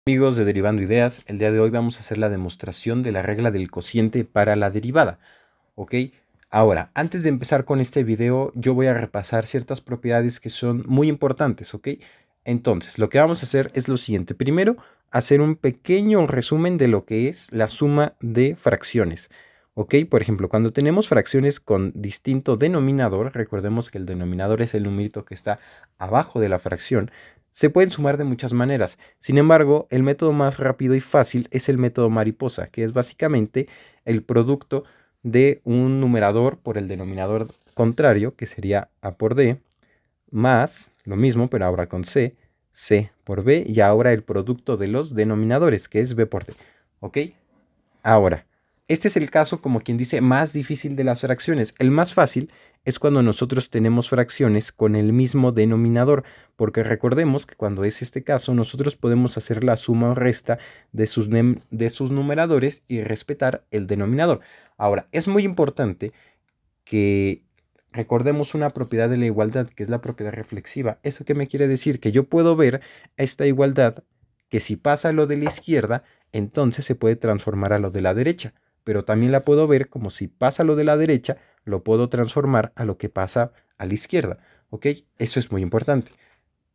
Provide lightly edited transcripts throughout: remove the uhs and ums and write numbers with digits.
Amigos de Derivando Ideas, el día de hoy vamos a hacer la demostración de la regla del cociente para la derivada, ¿ok? Ahora, antes de empezar con este video, yo voy a repasar ciertas propiedades que son muy importantes, ¿ok? Entonces, lo que vamos a hacer es lo siguiente. Primero, hacer un pequeño resumen de lo que es la suma de fracciones, ¿ok? Por ejemplo, cuando tenemos fracciones con distinto denominador, recordemos que el denominador es el numerito que está abajo de la fracción, se pueden sumar de muchas maneras. Sin embargo, el método más rápido y fácil es el método mariposa, que es básicamente el producto de un numerador por el denominador contrario, que sería A por D, más lo mismo, pero ahora con C, C por B, y ahora el producto de los denominadores, que es B por D. ¿Ok? Ahora, este es el caso, como quien dice, más difícil de las fracciones. El más fácil es cuando nosotros tenemos fracciones con el mismo denominador, porque recordemos que cuando es este caso, nosotros podemos hacer la suma o resta de sus numeradores y respetar el denominador. Ahora, es muy importante que recordemos una propiedad de la igualdad, que es la propiedad reflexiva. ¿Eso qué me quiere decir? Que yo puedo ver esta igualdad, que si pasa a lo de la izquierda, entonces se puede transformar a lo de la derecha. Pero también la puedo ver como si pasa a lo de la derecha, lo puedo transformar a lo que pasa a la izquierda. ¿Ok? Eso es muy importante.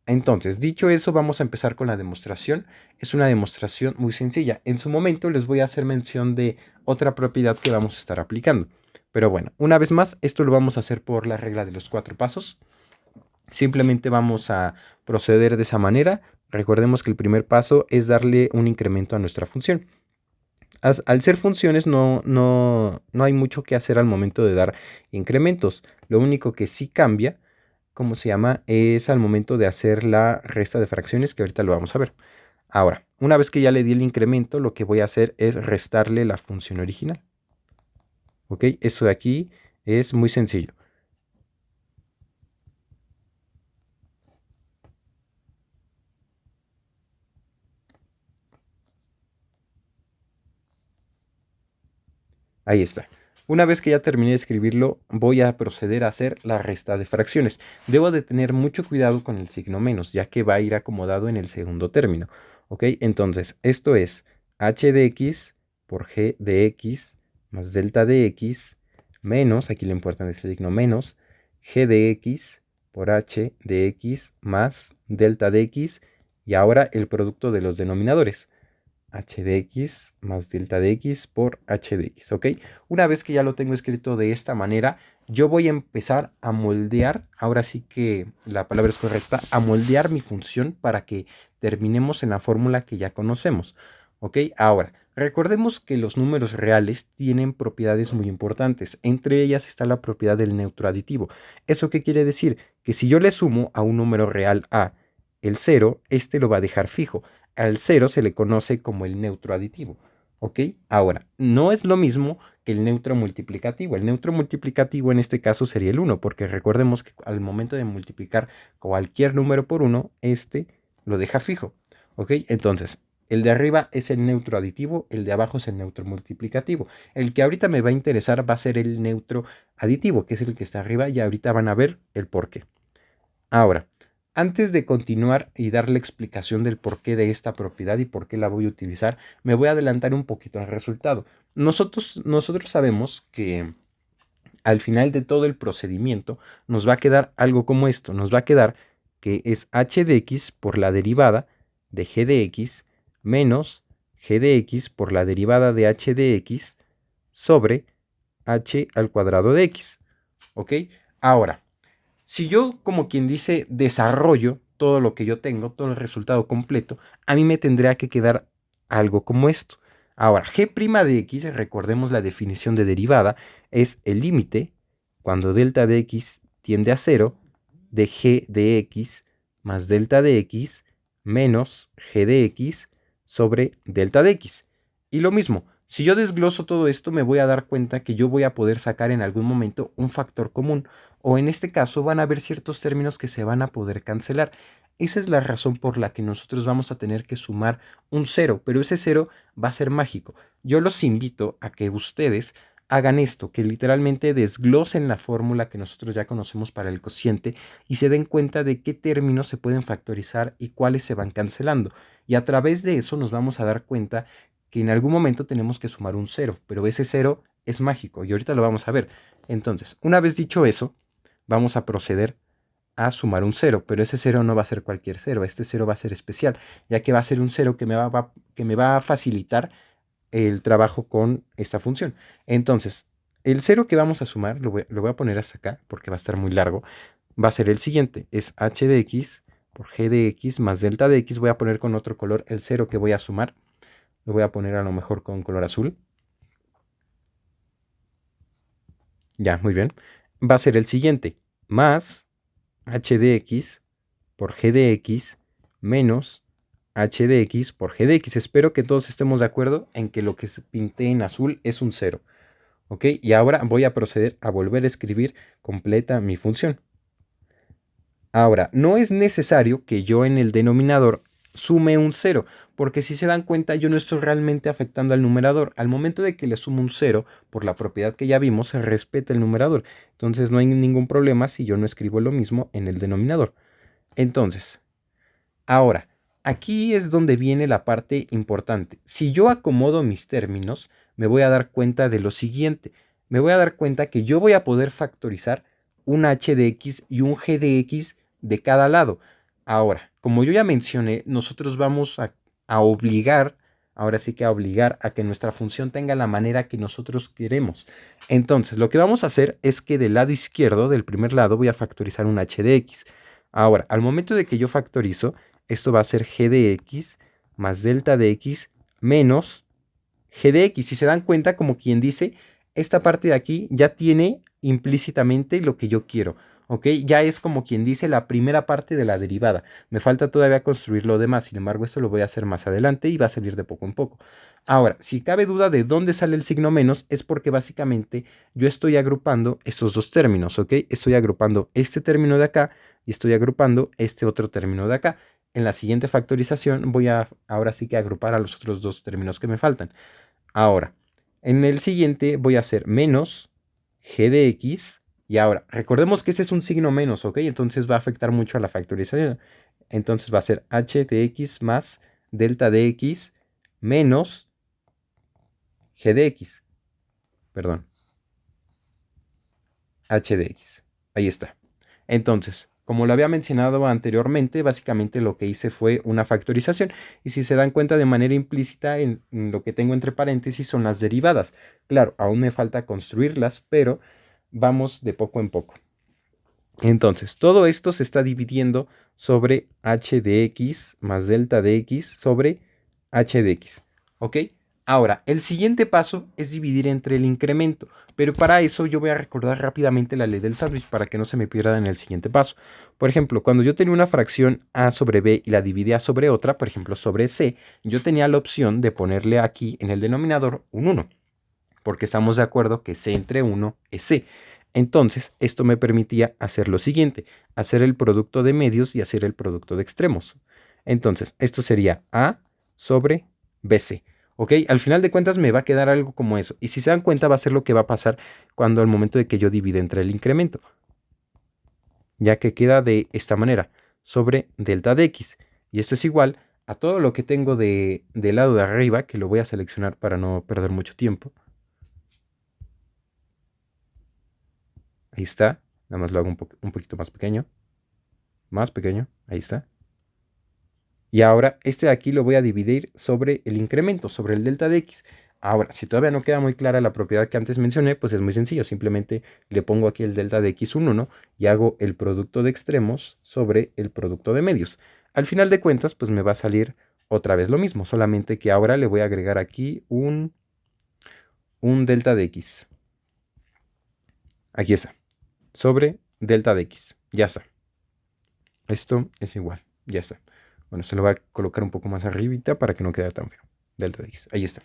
Entonces, dicho eso, vamos a empezar con la demostración. Es una demostración muy sencilla. En su momento les voy a hacer mención de otra propiedad que vamos a estar aplicando. Pero bueno, una vez más, esto lo vamos a hacer por la regla de los 4 pasos. Simplemente vamos a proceder de esa manera. Recordemos que el primer paso es darle un incremento a nuestra función. Al ser funciones no hay mucho que hacer al momento de dar incrementos. Lo único que sí cambia, ¿cómo se llama? Es al momento de hacer la resta de fracciones, que ahorita lo vamos a ver. Ahora, una vez que ya le di el incremento, lo que voy a hacer es restarle la función original. ¿Ok? Eso de aquí es muy sencillo. Ahí está. Una vez que ya terminé de escribirlo, voy a proceder a hacer la resta de fracciones. Debo de tener mucho cuidado con el signo menos, ya que va a ir acomodado en el segundo término. ¿Ok? Entonces, esto es h de x por g de x más delta de x menos, aquí lo importante es el signo menos, g de x por h de x más delta de x, y ahora el producto de los denominadores h de x más delta de x por h de x, ¿ok? Una vez que ya lo tengo escrito de esta manera, yo voy a empezar a moldear, ahora sí que la palabra es correcta, a moldear mi función para que terminemos en la fórmula que ya conocemos, ¿ok? Ahora, recordemos que los números reales tienen propiedades muy importantes. Entre ellas está la propiedad del neutro aditivo. ¿Eso qué quiere decir? Que si yo le sumo a un número real a el 0, este lo va a dejar fijo. Al 0 se le conoce como el neutro aditivo. ¿Ok? Ahora, no es lo mismo que el neutro multiplicativo. El neutro multiplicativo en este caso sería el 1, porque recordemos que al momento de multiplicar cualquier número por 1, este lo deja fijo. ¿Ok? Entonces, el de arriba es el neutro aditivo, el de abajo es el neutro multiplicativo. El que ahorita me va a interesar va a ser el neutro aditivo, que es el que está arriba, y ahorita van a ver el por qué. Ahora, antes de continuar y dar la explicación del porqué de esta propiedad y por qué la voy a utilizar, me voy a adelantar un poquito al resultado. Nosotros sabemos que al final de todo el procedimiento nos va a quedar algo como esto. Nos va a quedar que es h de x por la derivada de g de x menos g de x por la derivada de h de x sobre h al cuadrado de x. ¿Ok? Ahora, si yo, como quien dice, desarrollo todo lo que yo tengo, todo el resultado completo, a mí me tendría que quedar algo como esto. Ahora, g' de x, recordemos la definición de derivada, es el límite, cuando delta de x tiende a 0, de g de x más delta de x menos g de x sobre delta de x. Y lo mismo, si yo desgloso todo esto, me voy a dar cuenta que yo voy a poder sacar en algún momento un factor común, o en este caso van a haber ciertos términos que se van a poder cancelar. Esa es la razón por la que nosotros vamos a tener que sumar un 0, pero ese 0 va a ser mágico. Yo los invito a que ustedes hagan esto, que literalmente desglosen la fórmula que nosotros ya conocemos para el cociente y se den cuenta de qué términos se pueden factorizar y cuáles se van cancelando. Y a través de eso nos vamos a dar cuenta que en algún momento tenemos que sumar un cero, pero ese cero es mágico y ahorita lo vamos a ver. Entonces, una vez dicho eso, vamos a proceder a sumar un cero, pero ese cero no va a ser cualquier cero, este cero va a ser especial, ya que va a ser un cero que me va a facilitar el trabajo con esta función. Entonces, el cero que vamos a sumar, lo voy a poner hasta acá porque va a estar muy largo, va a ser el siguiente, es h de x por g de x más delta de x. Voy a poner con otro color el cero que voy a sumar, lo voy a poner a lo mejor con color azul. Ya, muy bien. Va a ser el siguiente, más h de x por g de x menos h de x por g de x. Espero que todos estemos de acuerdo en que lo que pinté en azul es un cero. ¿Ok? Y ahora voy a proceder a volver a escribir completa mi función. Ahora, no es necesario que yo en el denominador sume un cero, porque si se dan cuenta yo no estoy realmente afectando al numerador. Al momento de que le sumo un cero, por la propiedad que ya vimos, se respeta el numerador. Entonces no hay ningún problema si yo no escribo lo mismo en el denominador. Entonces, ahora, aquí es donde viene la parte importante. Si yo acomodo mis términos, me voy a dar cuenta de lo siguiente. Me voy a dar cuenta que yo voy a poder factorizar un h de x y un g de x de cada lado. Ahora, como yo ya mencioné, nosotros vamos a obligar, ahora sí que a obligar a que nuestra función tenga la manera que nosotros queremos. Entonces, lo que vamos a hacer es que del lado izquierdo, del primer lado, voy a factorizar un h de x. Ahora, al momento de que yo factorizo, esto va a ser g de x más delta de x menos g de x. Si se dan cuenta, como quien dice, esta parte de aquí ya tiene implícitamente lo que yo quiero. ¿Ok? Ya es como quien dice la primera parte de la derivada. Me falta todavía construir lo demás, sin embargo, esto lo voy a hacer más adelante y va a salir de poco en poco. Ahora, si cabe duda de dónde sale el signo menos, es porque básicamente yo estoy agrupando estos dos términos, ¿ok? Estoy agrupando este término de acá y estoy agrupando este otro término de acá. En la siguiente factorización voy a ahora sí que agrupar a los otros dos términos que me faltan. Ahora, en el siguiente voy a hacer menos g de x. Y ahora, recordemos que este es un signo menos, ¿ok? Entonces va a afectar mucho a la factorización. Entonces va a ser h de x más delta de x menos g de x. Perdón. H de x. Ahí está. Entonces, como lo había mencionado anteriormente, básicamente lo que hice fue una factorización. Y si se dan cuenta de manera implícita, en lo que tengo entre paréntesis son las derivadas. Claro, aún me falta construirlas, pero vamos de poco en poco. Entonces, todo esto se está dividiendo sobre h de x más delta de x sobre h de x. ¿Ok? Ahora, el siguiente paso es dividir entre el incremento, pero para eso yo voy a recordar rápidamente la ley del sándwich para que no se me pierda en el siguiente paso. Por ejemplo, cuando yo tenía una fracción a sobre b y la dividía sobre otra, por ejemplo sobre c, yo tenía la opción de ponerle aquí en el denominador un 1, porque estamos de acuerdo que c entre 1 es c. Entonces, esto me permitía hacer lo siguiente, hacer el producto de medios y hacer el producto de extremos. Entonces, esto sería a sobre bc. ¿Ok? Al final de cuentas me va a quedar algo como eso. Y si se dan cuenta va a ser lo que va a pasar cuando al momento de que yo divide entre el incremento. Ya que queda de esta manera, sobre delta de x. Y esto es igual a todo lo que tengo del lado de arriba, que lo voy a seleccionar para no perder mucho tiempo. Ahí está. Nada más lo hago un poquito más pequeño. Más pequeño. Ahí está. Y ahora este de aquí lo voy a dividir sobre el incremento, sobre el delta de x. Ahora, si todavía no queda muy clara la propiedad que antes mencioné, pues es muy sencillo. Simplemente le pongo aquí el delta de x un 1 y hago el producto de extremos sobre el producto de medios. Al final de cuentas, pues me va a salir otra vez lo mismo. Solamente que ahora le voy a agregar aquí un delta de x. Aquí está. Sobre delta de x. Ya está. Esto es igual. Ya está. Bueno, se lo voy a colocar un poco más arribita para que no quede tan feo. Delta de x. Ahí está.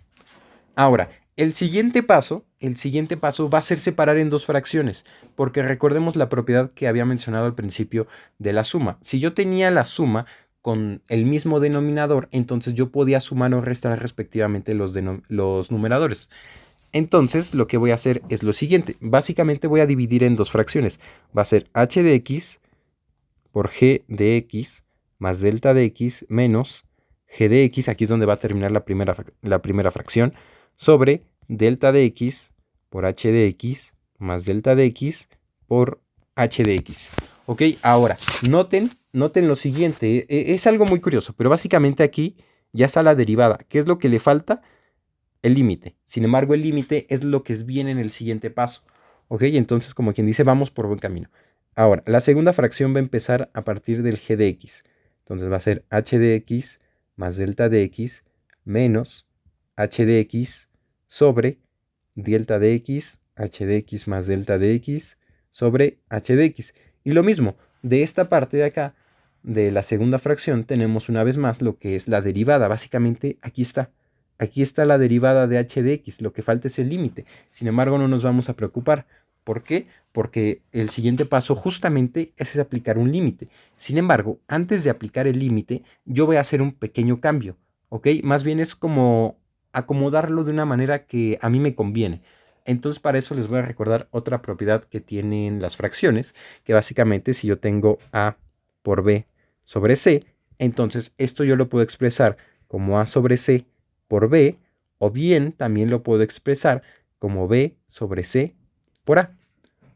Ahora, el siguiente paso va a ser separar en dos fracciones, porque recordemos la propiedad que había mencionado al principio de la suma. Si yo tenía la suma con el mismo denominador, entonces yo podía sumar o restar respectivamente los numeradores. Entonces lo que voy a hacer es lo siguiente. Básicamente voy a dividir en dos fracciones. Va a ser h de x por g de x más delta de x menos g de x, aquí es donde va a terminar la primera fracción, sobre delta de x por h de x más delta de x por h de x. Ok, ahora, noten lo siguiente, es algo muy curioso, pero básicamente aquí ya está la derivada. ¿Qué es lo que le falta? El límite. Sin embargo, el límite es lo que viene en el siguiente paso. Ok, entonces como quien dice, vamos por buen camino. Ahora, la segunda fracción va a empezar a partir del g de x. Entonces va a ser h de x más delta de x menos h de x sobre delta de x, h de x más delta de x sobre h de x. Y lo mismo, de esta parte de acá, de la segunda fracción, tenemos una vez más lo que es la derivada. Básicamente aquí está. Aquí está la derivada de h de x, lo que falta es el límite. Sin embargo, no nos vamos a preocupar. ¿Por qué? Porque el siguiente paso justamente es aplicar un límite. Sin embargo, antes de aplicar el límite, yo voy a hacer un pequeño cambio, ¿ok? Más bien es como acomodarlo de una manera que a mí me conviene. Entonces, para eso les voy a recordar otra propiedad que tienen las fracciones, que básicamente si yo tengo a por b sobre c, entonces esto yo lo puedo expresar como a sobre c por b, o bien también lo puedo expresar como b sobre c por a.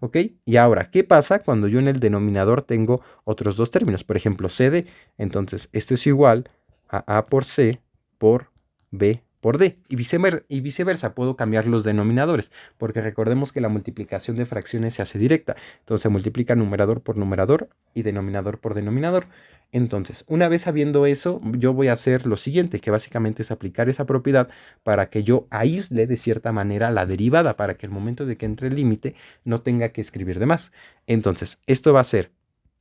¿Ok? Y ahora, ¿qué pasa cuando yo en el denominador tengo otros dos términos? Por ejemplo, cd. Entonces, esto es igual a por c por b por d. Y viceversa, puedo cambiar los denominadores, porque recordemos que la multiplicación de fracciones se hace directa. Entonces, se multiplica numerador por numerador y denominador por denominador. Entonces, una vez sabiendo eso, yo voy a hacer lo siguiente, que básicamente es aplicar esa propiedad para que yo aísle de cierta manera la derivada, para que el momento de que entre el límite no tenga que escribir de más. Entonces, esto va a ser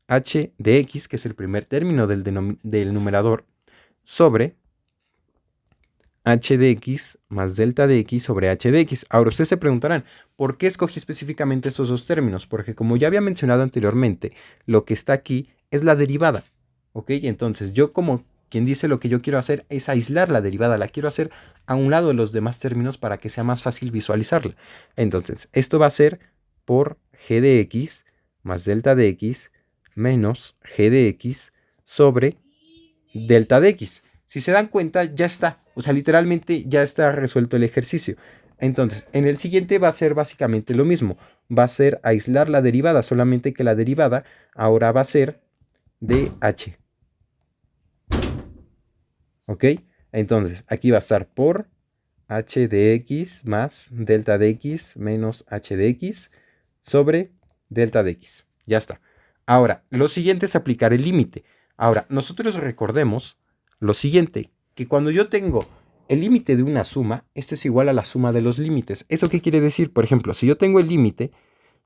h de x, que es el primer término del numerador, sobre h de x más delta de x sobre h de x. Ahora ustedes se preguntarán, ¿por qué escogí específicamente estos dos términos? Porque como ya había mencionado anteriormente, lo que está aquí es la derivada. ¿Ok? Entonces yo como quien dice lo que yo quiero hacer es aislar la derivada, la quiero hacer a un lado de los demás términos para que sea más fácil visualizarla. Entonces, esto va a ser por g de x más delta de x menos g de x sobre delta de x. Si se dan cuenta, ya está. O sea, literalmente ya está resuelto el ejercicio. Entonces, en el siguiente va a ser básicamente lo mismo. Va a ser aislar la derivada, solamente que la derivada ahora va a ser de h. ¿Ok? Entonces, aquí va a estar por h de x más delta de x menos h de x sobre delta de x. Ya está. Ahora, lo siguiente es aplicar el límite. Ahora, nosotros recordemos lo siguiente, que cuando yo tengo el límite de una suma, esto es igual a la suma de los límites. ¿Eso qué quiere decir? Por ejemplo, si yo tengo el límite,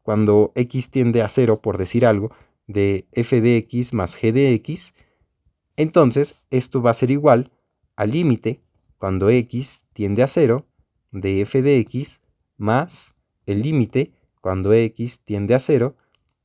cuando x tiende a 0, por decir algo, de f de x más g de x, entonces esto va a ser igual al límite cuando x tiende a 0 de f de x más el límite cuando x tiende a 0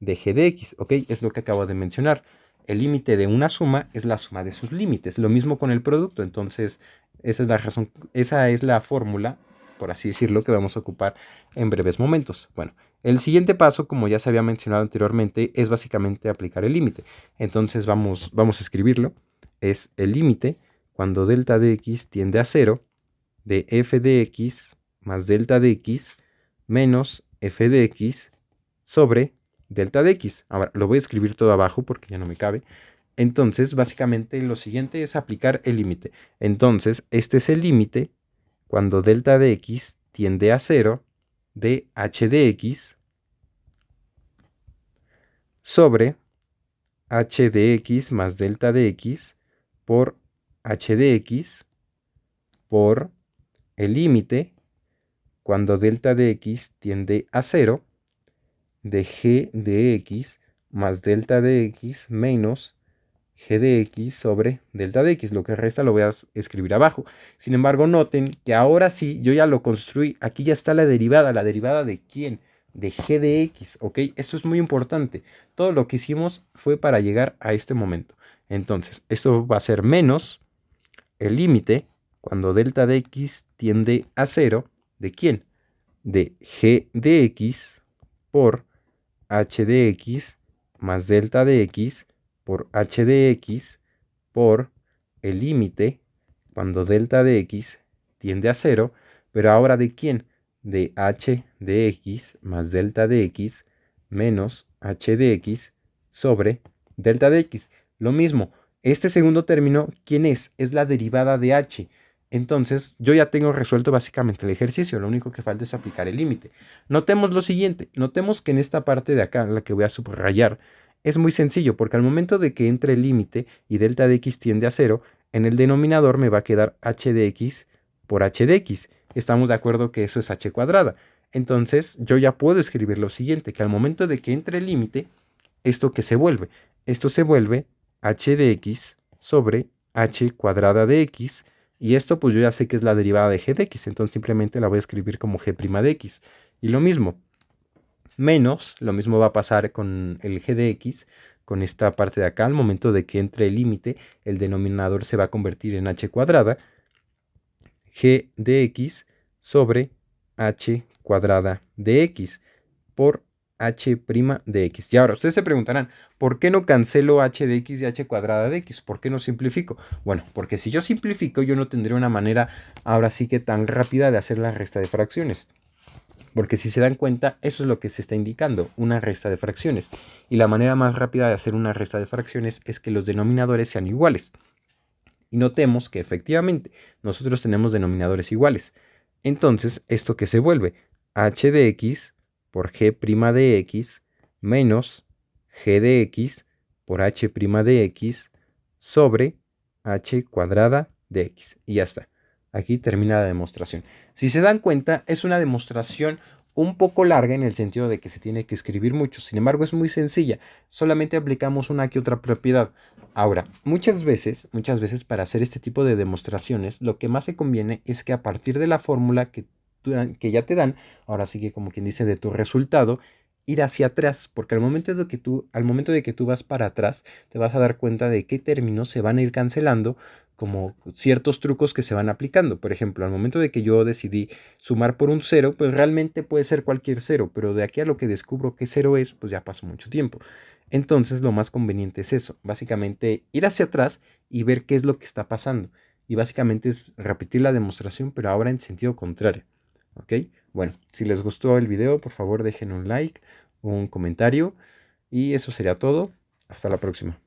de g de x, ¿ok? Es lo que acabo de mencionar. El límite de una suma es la suma de sus límites. Lo mismo con el producto. Entonces, esa es la razón, esa es la fórmula, por así decirlo, que vamos a ocupar en breves momentos. Bueno, el siguiente paso, como ya se había mencionado anteriormente, es básicamente aplicar el límite. Entonces, vamos a escribirlo. Es el límite cuando delta de x tiende a 0 de f de x más delta de x menos f de x sobre delta de x. Ahora, lo voy a escribir todo abajo porque ya no me cabe. Entonces, básicamente lo siguiente es aplicar el límite. Entonces, este es el límite cuando delta de x tiende a 0 de h de x sobre h de x más delta de x por h de x por el límite cuando delta de x tiende a 0 de g de x más delta de x menos g de x sobre delta de x. Lo que resta lo voy a escribir abajo. Sin embargo, noten que ahora sí, yo ya lo construí. Aquí ya está la derivada. ¿La derivada de quién? De g de x, ¿ok? Esto es muy importante. Todo lo que hicimos fue para llegar a este momento. Entonces, esto va a ser menos el límite cuando delta de x tiende a 0. ¿De quién? de g de x por h de x más delta de x por h de x por el límite cuando delta de x tiende a 0, pero ahora ¿de quién? De h de x más delta de x menos h de x sobre delta de x. Lo mismo, este segundo término, ¿quién es? Es la derivada de h. Entonces, yo ya tengo resuelto básicamente el ejercicio, lo único que falta es aplicar el límite. Notemos lo siguiente, notemos que en esta parte de acá, la que voy a subrayar, es muy sencillo, porque al momento de que entre el límite y delta de x tiende a 0, en el denominador me va a quedar h de x por h de x. Estamos de acuerdo que eso es h cuadrada. Entonces, yo ya puedo escribir lo siguiente, que al momento de que entre el límite, ¿esto qué se vuelve? Esto se vuelve h de x sobre h cuadrada de x, y esto pues yo ya sé que es la derivada de g de x, entonces simplemente la voy a escribir como g' de x. Y lo mismo, menos, lo mismo va a pasar con el g de x, con esta parte de acá, al momento de que entre el límite, el denominador se va a convertir en h cuadrada, g de x sobre h cuadrada de x por h' de x. Y ahora, ustedes se preguntarán, ¿por qué no cancelo h de x y h cuadrada de x? ¿Por qué no simplifico? Bueno, porque si yo simplifico, yo no tendré una manera, ahora sí que tan rápida de hacer la resta de fracciones. Porque si se dan cuenta, eso es lo que se está indicando, una resta de fracciones. Y la manera más rápida de hacer una resta de fracciones es que los denominadores sean iguales. Y notemos que efectivamente nosotros tenemos denominadores iguales. Entonces, ¿esto qué se vuelve? H de x por g' de x menos g de x por h' de x sobre h cuadrada de x. Y ya está. Aquí termina la demostración. Si se dan cuenta, es una demostración un poco larga en el sentido de que se tiene que escribir mucho. Sin embargo, es muy sencilla. Solamente aplicamos una que otra propiedad. Ahora, muchas veces para hacer este tipo de demostraciones, lo que más se conviene es que a partir de la fórmula que ya te dan, ahora sí que como quien dice de tu resultado, ir hacia atrás, porque al momento de que tú vas para atrás, te vas a dar cuenta de qué términos se van a ir cancelando, como ciertos trucos que se van aplicando. Por ejemplo, al momento de que yo decidí sumar por un cero, pues realmente puede ser cualquier cero, pero de aquí a lo que descubro qué cero es, pues ya pasó mucho tiempo. Entonces lo más conveniente es eso, básicamente ir hacia atrás y ver qué es lo que está pasando. Y básicamente es repetir la demostración, pero ahora en sentido contrario. ¿Ok? Bueno, si les gustó el video, por favor dejen un like, un comentario y eso sería todo. Hasta la próxima.